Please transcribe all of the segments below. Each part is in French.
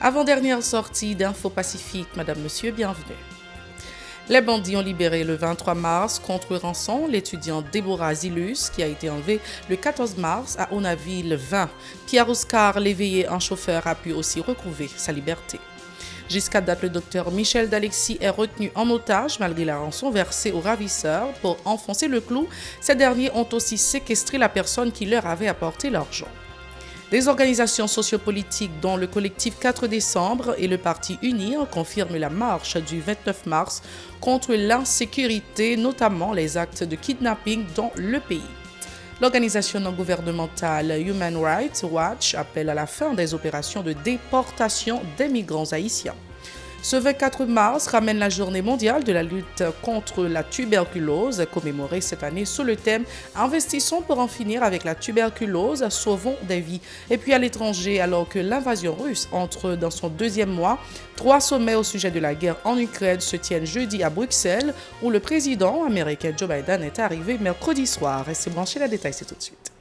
Avant-dernière sortie d'Info Pacifique, Madame, Monsieur, bienvenue. Les bandits ont libéré le 23 mars contre rançon l'étudiant Déborah Zilus qui a été enlevé le 14 mars à Onaville 20. Pierre-Oscar Léveillé, un chauffeur, a pu aussi retrouver sa liberté. Jusqu'à date, le docteur Michel D'Alexis est retenu en otage malgré la rançon versée aux ravisseurs. Pour enfoncer le clou, ces derniers ont aussi séquestré la personne qui leur avait apporté l'argent. Des organisations sociopolitiques dont le collectif 4 décembre et le parti UNIR confirment la marche du 29 mars contre l'insécurité, notamment les actes de kidnapping dans le pays. L'organisation non gouvernementale Human Rights Watch appelle à la fin des opérations de déportation des migrants haïtiens. Ce 24 mars ramène la journée mondiale de la lutte contre la tuberculose, commémorée cette année sous le thème « Investissons pour en finir avec la tuberculose, sauvons des vies ». Et puis à l'étranger, alors que l'invasion russe entre dans son deuxième mois, 3 sommets au sujet de la guerre en Ukraine se tiennent jeudi à Bruxelles, où le président américain Joe Biden est arrivé mercredi soir. Restez branchés, la détail c'est tout de suite.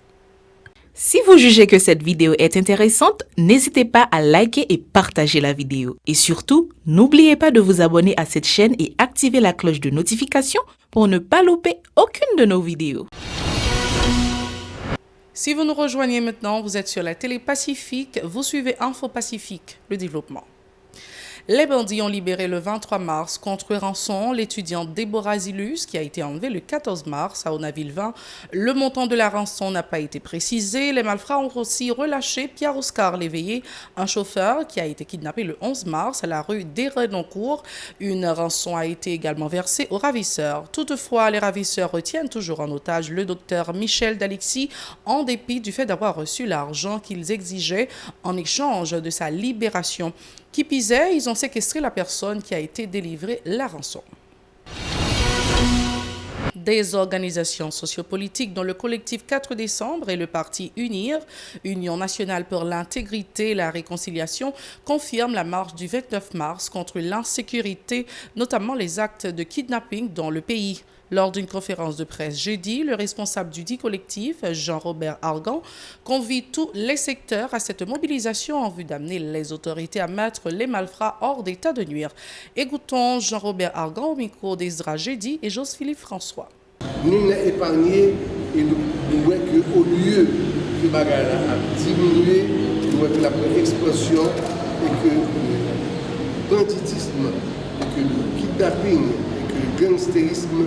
Si vous jugez que cette vidéo est intéressante, n'hésitez pas à liker et partager la vidéo. Et surtout, n'oubliez pas de vous abonner à cette chaîne et activer la cloche de notification pour ne pas louper aucune de nos vidéos. Si vous nous rejoignez maintenant, vous êtes sur la télé Pacifique, vous suivez Info Pacifique, le développement. Les bandits ont libéré le 23 mars contre rançon l'étudiant Déborah Zilus qui a été enlevée le 14 mars à Onaville 20. Le montant de la rançon n'a pas été précisé. Les malfrats ont aussi relâché Pierre-Oscar Léveillé, un chauffeur qui a été kidnappé le 11 mars à la rue des Renoncourt. Une rançon a été également versée aux ravisseurs. Toutefois, les ravisseurs retiennent toujours en otage le docteur Michel D'Alexis en dépit du fait d'avoir reçu l'argent qu'ils exigeaient en échange de sa libération. Qui pisait, ils ont séquestré la personne qui a été délivrée la rançon. Des organisations sociopolitiques dont le collectif 4 décembre et le parti UNIR, Union nationale pour l'intégrité et la réconciliation, confirment la marche du 29 mars contre l'insécurité, notamment les actes de kidnapping dans le pays. Lors d'une conférence de presse jeudi, le responsable du dit collectif, Jean-Robert Argan, convie tous les secteurs à cette mobilisation en vue d'amener les autorités à mettre les malfrats hors d'état de nuire. Écoutons Jean-Robert Argan au micro d'Ezra Jeudi et Joseph-Philippe François. Nous sommes épargnés et nous voyons qu'au lieu que bagarre a diminué, nous voyons que la expansion et que le banditisme, et que le kidnapping et que le gangstérisme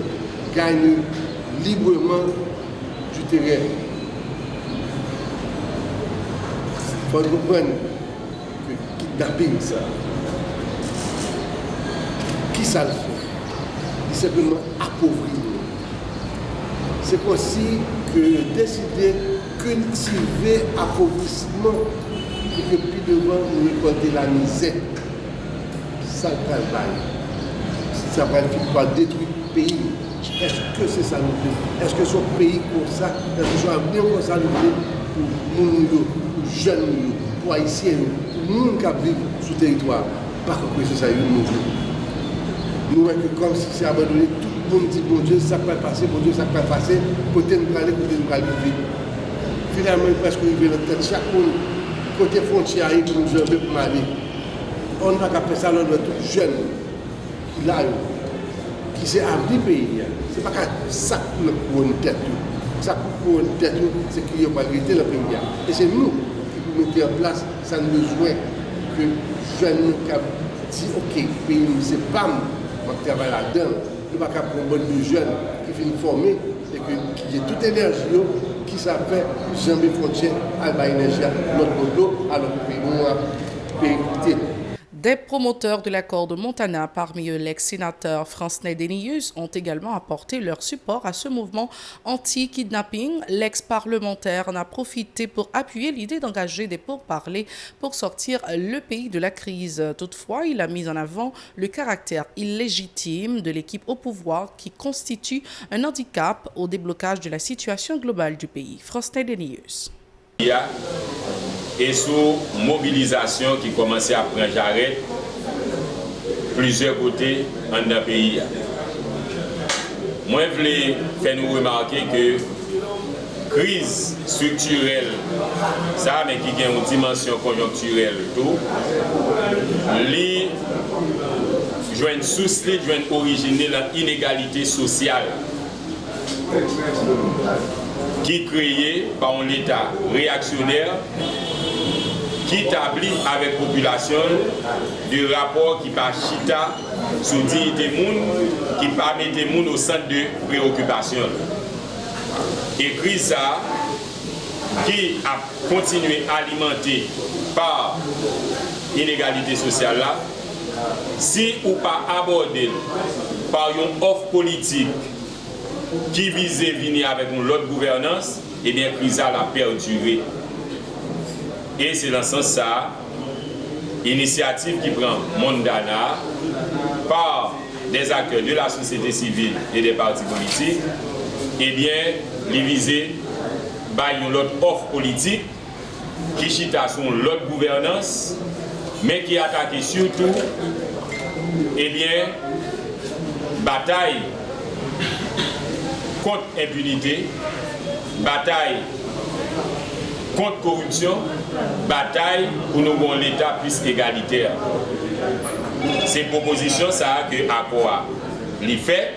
gagne librement du terrain. Il faut comprendre que le kidnapping, ça, qui ça le fait? Il simplement appauvrit. C'est aussi que décider cultiver appauvrissement et que plus devant nous récolter la misère. Ça va ça va pas détruire le pays. Est-ce que c'est ça nous plaît? Est-ce que son pays comme ça, est-ce que son avenir comme ça nous plaît pour nous, pour les jeunes, pour les Haïtiens, pour nous qui vivent sur le territoire? Pas que c'est ça nous veut. Nous voyons que comme si c'est abandonné, tout le monde dit bon Dieu, ça peut passer, bon Dieu, ça peut passer, peut-être nous aller, peut-être nous aller vivre. Finalement, il presque arrivé dans tête chaque monde, côté frontière, pour nous jamber pour aller. On n'a qu'à faire ça, on doit tout jeune qui là, qui s'est avenir pays. Ce n'est pas ça pour une tête. Ça pour une tête, c'est qu'il n'y a pas de vérité dans le pays. Et c'est nous qui pouvons mettre en place, ça nous besoin que les jeunes qui disent ok, le pays, c'est pas moi qui travaille là-dedans. Nous ne pouvons pas prendre un bon jeune qui finit formé et qui a toute énergie, qui s'appelle jamais frontière à l'énergie, notre moto, alors que le pays nous a. Des promoteurs de l'accord de Montana, parmi eux l'ex-sénateur Francenet Dénius, ont également apporté leur support à ce mouvement anti-kidnapping. L'ex-parlementaire en a profité pour appuyer l'idée d'engager des pourparlers pour sortir le pays de la crise. Toutefois, il a mis en avant le caractère illégitime de l'équipe au pouvoir qui constitue un handicap au déblocage de la situation globale du pays. Francenet Dénius. Et sous mobilisation qui commençait à prendre j'arrête plusieurs côtés dans le pays. Moi, je voulais faire nous remarquer que crise structurelle, ça, mais qui a une dimension conjoncturelle, tout, li joignent source, joignent originer l'inégalité sociale qui est créée par un État réactionnaire qui établit avec la population des rapports qui par chita sur dignité moun, qui par mettre moun au centre de préoccupation. Et crise ça qui a continué à alimenter par l'inégalité sociale là, si ou pas abordé par une offre politique qui visait venir avec une autre gouvernance, eh bien crise ça a perduré. Et c'est dans ce sens ça, initiative qui prend Mondana par des acteurs de la société civile et des partis politiques, eh bien, les viser par une autre offre politique qui chita sur l'autre gouvernance, mais qui attaque surtout, eh bien, bataille contre impunité, bataille contre corruption, bataille pour nous rendre l'État plus égalitaire. C'est une proposition ça que ACOA l'y fait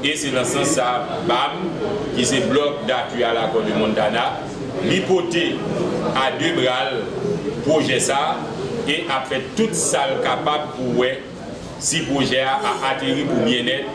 et c'est dans ce sens ça BAM qui se bloque d'appui à l'accord de Montana, l'hypothèse à deux bras projet ça et a fait toute salle capable pour si projet a atterri pour bien-être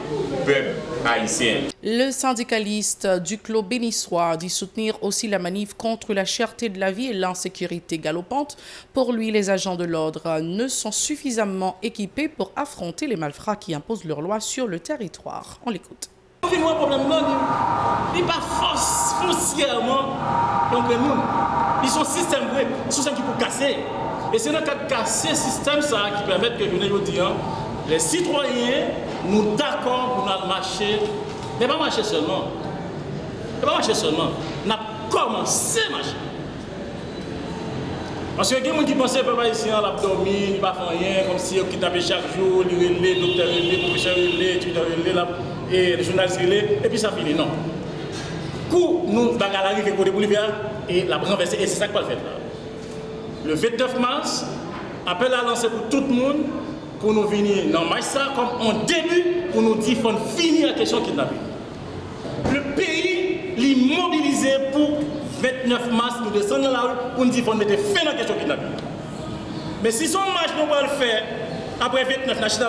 peuple haïtien. Le syndicaliste du club bénissois dit soutenir aussi la manif contre la cherté de la vie et l'insécurité galopante. Pour lui, les agents de l'ordre ne sont suffisamment équipés pour affronter les malfrats qui imposent leurs lois sur le territoire. On l'écoute. Il n'y a pas de problème, il n'y a pas foncièrement contre nous. Ils sont système vrai, ils sont qui pour casser. Et c'est dans le cas de casser le système ça qui permet que les citoyens nous d'accord pour nous marcher. Mais pas marcher seulement. Mais pas marcher seulement. On a commencé à marcher. Parce que les gens qui pensent que les ici, ils ont dormi, ils ne font rien, comme si ils kidnappent chaque jour, ils relèvent, les docteurs relèvent, les professeurs relèvent, les étudiants relèvent, et les journalistes relèvent, et puis ça finit. Non. Coup, nous, bagarre arrive pour l'hiver, et la renverser, et c'est ça qu'on va faire là. Le 29 mars, appel à lancer pour tout le monde, pour nous venir dans Maïssa comme un début pour nous dire qu'il faut finir la question kidnapping. Le pays est mobilisé pour 29 mars, nous descendons dans la rue pour nous dire qu'il faut mettre fin à la question kidnapping. Mais si son marche nous va le faire après 29 mars, nous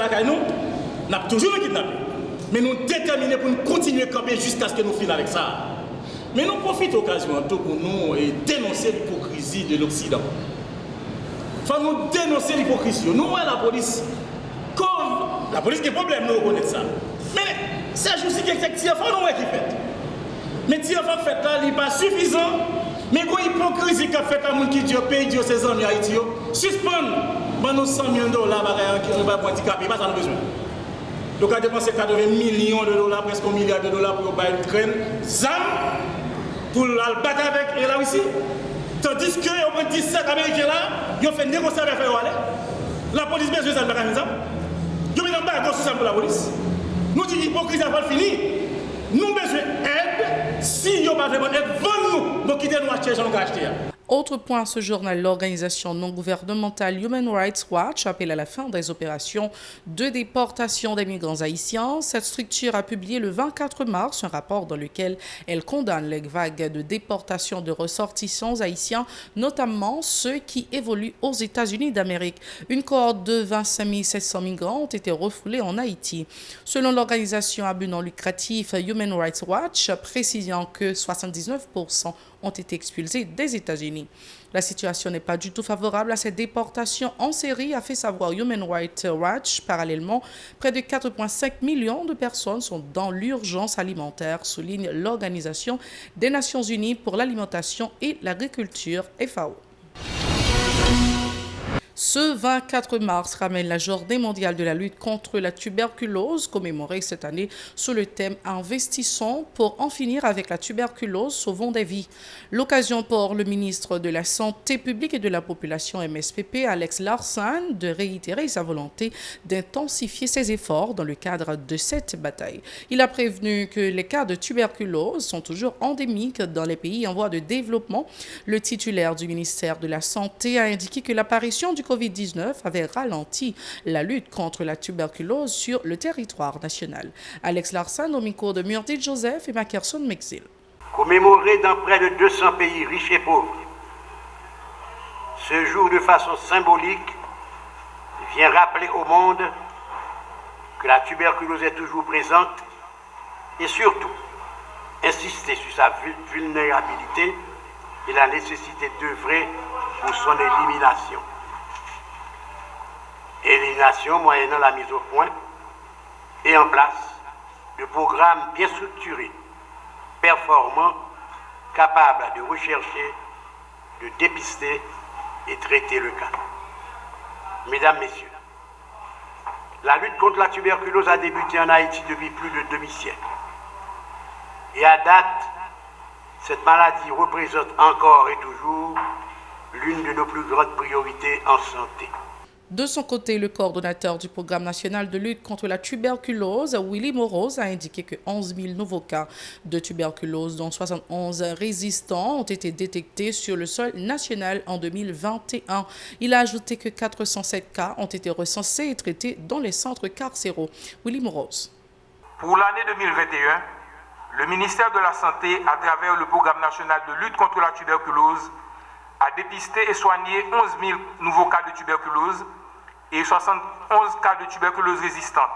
avons toujours le kidnapping. Mais nous sommes déterminés pour nous continuer à camper jusqu'à ce que nous finissions avec ça. Mais nous profitons de l'occasion pour nous dénoncer l'hypocrisie de l'Occident. Il faut nous dénoncer l'hypocrisie. Nous, la police, comme la police qui a des problèmes, nous reconnaissons ça. Mais c'est juste que c'est petit enfant nous qui fait. Mais petit enfant fait là, il n'est pas suffisant. Mais quand l'hypocrisie qu'a fait à mon qui dit au pays, dit ses amis Haïti, suspendre nous 100 millions de dollars qui ont pas handicapé, pas ça nous besoin. Donc on a dépensé 80 millions de dollars, presque 1 milliard de dollars pour faire Ukraine, ZAM, pour la battre avec la Russie. Tandis que on prend 17 Américains là, ils ont fait négocier avec eux. La police besoin de ça, ils ont mis en bas pour la police. Nous disons l'hypocrisie va finir. Nous besoin d'aide. Si ils n'ont pas vraiment d'aide, vendez-nous. Donc quittez-nous acheter, j'en ai acheté. Autre point à ce journal, l'organisation non gouvernementale Human Rights Watch appelle à la fin des opérations de déportation des migrants haïtiens. Cette structure a publié le 24 mars un rapport dans lequel elle condamne les vagues de déportation de ressortissants haïtiens, notamment ceux qui évoluent aux États-Unis d'Amérique. Une cohorte de 25 700 migrants ont été refoulés en Haïti. Selon l'organisation à but non lucratif Human Rights Watch, précisant que 79% ont été expulsés des États-Unis. La situation n'est pas du tout favorable à cette déportation en série, a fait savoir Human Rights Watch. Parallèlement, près de 4,5 millions de personnes sont dans l'urgence alimentaire, souligne l'Organisation des Nations Unies pour l'alimentation et l'agriculture, FAO. Ce 24 mars ramène la journée mondiale de la lutte contre la tuberculose, commémorée cette année sous le thème « Investissons pour en finir avec la tuberculose, sauvons des vies ». L'occasion pour le ministre de la Santé publique et de la Population MSPP, Alex Larsen, de réitérer sa volonté d'intensifier ses efforts dans le cadre de cette bataille. Il a prévenu que les cas de tuberculose sont toujours endémiques dans les pays en voie de développement. Le titulaire du ministère de la Santé a indiqué que l'apparition du Covid-19 avait ralenti la lutte contre la tuberculose sur le territoire national. Alex Larsen au micro de Murdit Joseph et Mackerson Mexil. Commémoré dans près de 200 pays riches et pauvres, ce jour de façon symbolique vient rappeler au monde que la tuberculose est toujours présente et surtout insister sur sa vulnérabilité et la nécessité d'œuvrer pour son élimination. Élimination moyennant la mise au point et en place de programmes bien structurés, performants, capables de rechercher, de dépister et traiter le cas. Mesdames, Messieurs, la lutte contre la tuberculose a débuté en Haïti depuis plus de demi-siècle. Et à date, cette maladie représente encore et toujours l'une de nos plus grandes priorités en santé. De son côté, le coordonnateur du programme national de lutte contre la tuberculose, Willy Morose, a indiqué que 11 000 nouveaux cas de tuberculose, dont 71 résistants, ont été détectés sur le sol national en 2021. Il a ajouté que 407 cas ont été recensés et traités dans les centres carcéraux. Willy Morose. Pour l'année 2021, le ministère de la Santé, à travers le programme national de lutte contre la tuberculose, a dépisté et soigné 11 000 nouveaux cas de tuberculose et 71 cas de tuberculose résistante.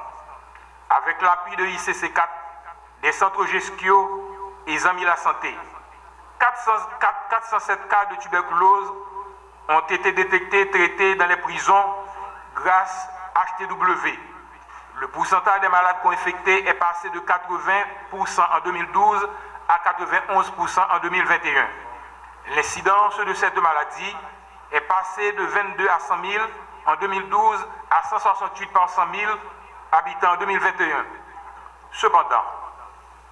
Avec l'appui de ICC4, des centres GESCIO et Zami la Santé, 407 cas de tuberculose ont été détectés et traités dans les prisons grâce à HTW. Le pourcentage des malades co-infectés est passé de 80% en 2012 à 91% en 2021. L'incidence de cette maladie est passée de 22 à 100 000 en 2012 à 168 par 100 000 habitants en 2021. Cependant,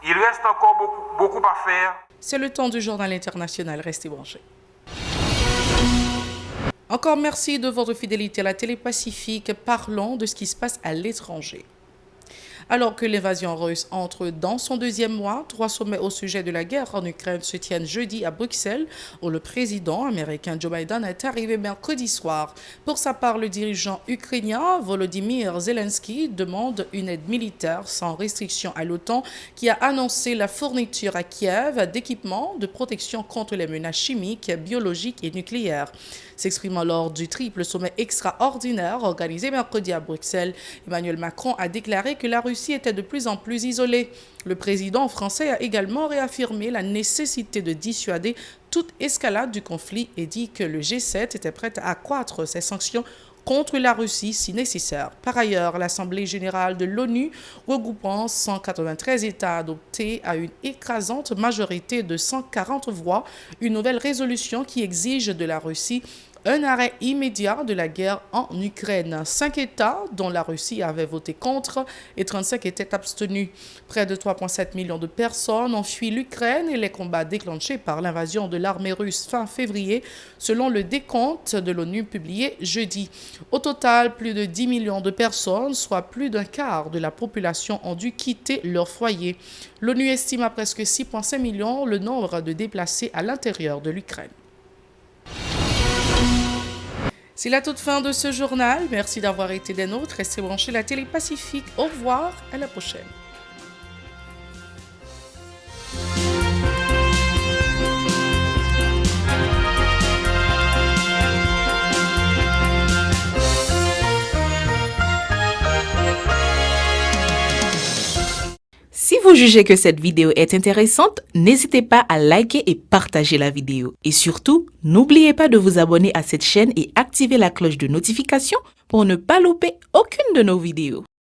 il reste encore beaucoup à faire. C'est le temps du journal international. Restez branchés. Encore merci de votre fidélité à la Télé Pacifique. Parlons de ce qui se passe à l'étranger. Alors que l'invasion russe entre dans son deuxième mois, 3 sommets au sujet de la guerre en Ukraine se tiennent jeudi à Bruxelles, où le président américain Joe Biden est arrivé mercredi soir. Pour sa part, le dirigeant ukrainien Volodymyr Zelensky demande une aide militaire sans restriction à l'OTAN, qui a annoncé la fourniture à Kiev d'équipements de protection contre les menaces chimiques, biologiques et nucléaires. S'exprimant lors du triple sommet extraordinaire organisé mercredi à Bruxelles, Emmanuel Macron a déclaré que la Russie était de plus en plus isolée. Le président français a également réaffirmé la nécessité de dissuader toute escalade du conflit et dit que le G7 était prêt à accroître ses sanctions contre la Russie si nécessaire. Par ailleurs, l'Assemblée générale de l'ONU, regroupant 193 États, a adopté à une écrasante majorité de 140 voix une nouvelle résolution qui exige de la Russie un arrêt immédiat de la guerre en Ukraine. 5 États, dont la Russie avait voté contre, et 35 étaient abstenus. Près de 3,7 millions de personnes ont fui l'Ukraine et les combats déclenchés par l'invasion de l'armée russe fin février, selon le décompte de l'ONU publié jeudi. Au total, plus de 10 millions de personnes, soit plus d'un quart de la population, ont dû quitter leur foyer. L'ONU estime à presque 6,5 millions le nombre de déplacés à l'intérieur de l'Ukraine. C'est la toute fin de ce journal. Merci d'avoir été des nôtres. Restez branchés la Télé Pacifique. Au revoir, à la prochaine. Si vous jugez que cette vidéo est intéressante, n'hésitez pas à liker et partager la vidéo. Et surtout, n'oubliez pas de vous abonner à cette chaîne et activer la cloche de notification pour ne pas louper aucune de nos vidéos.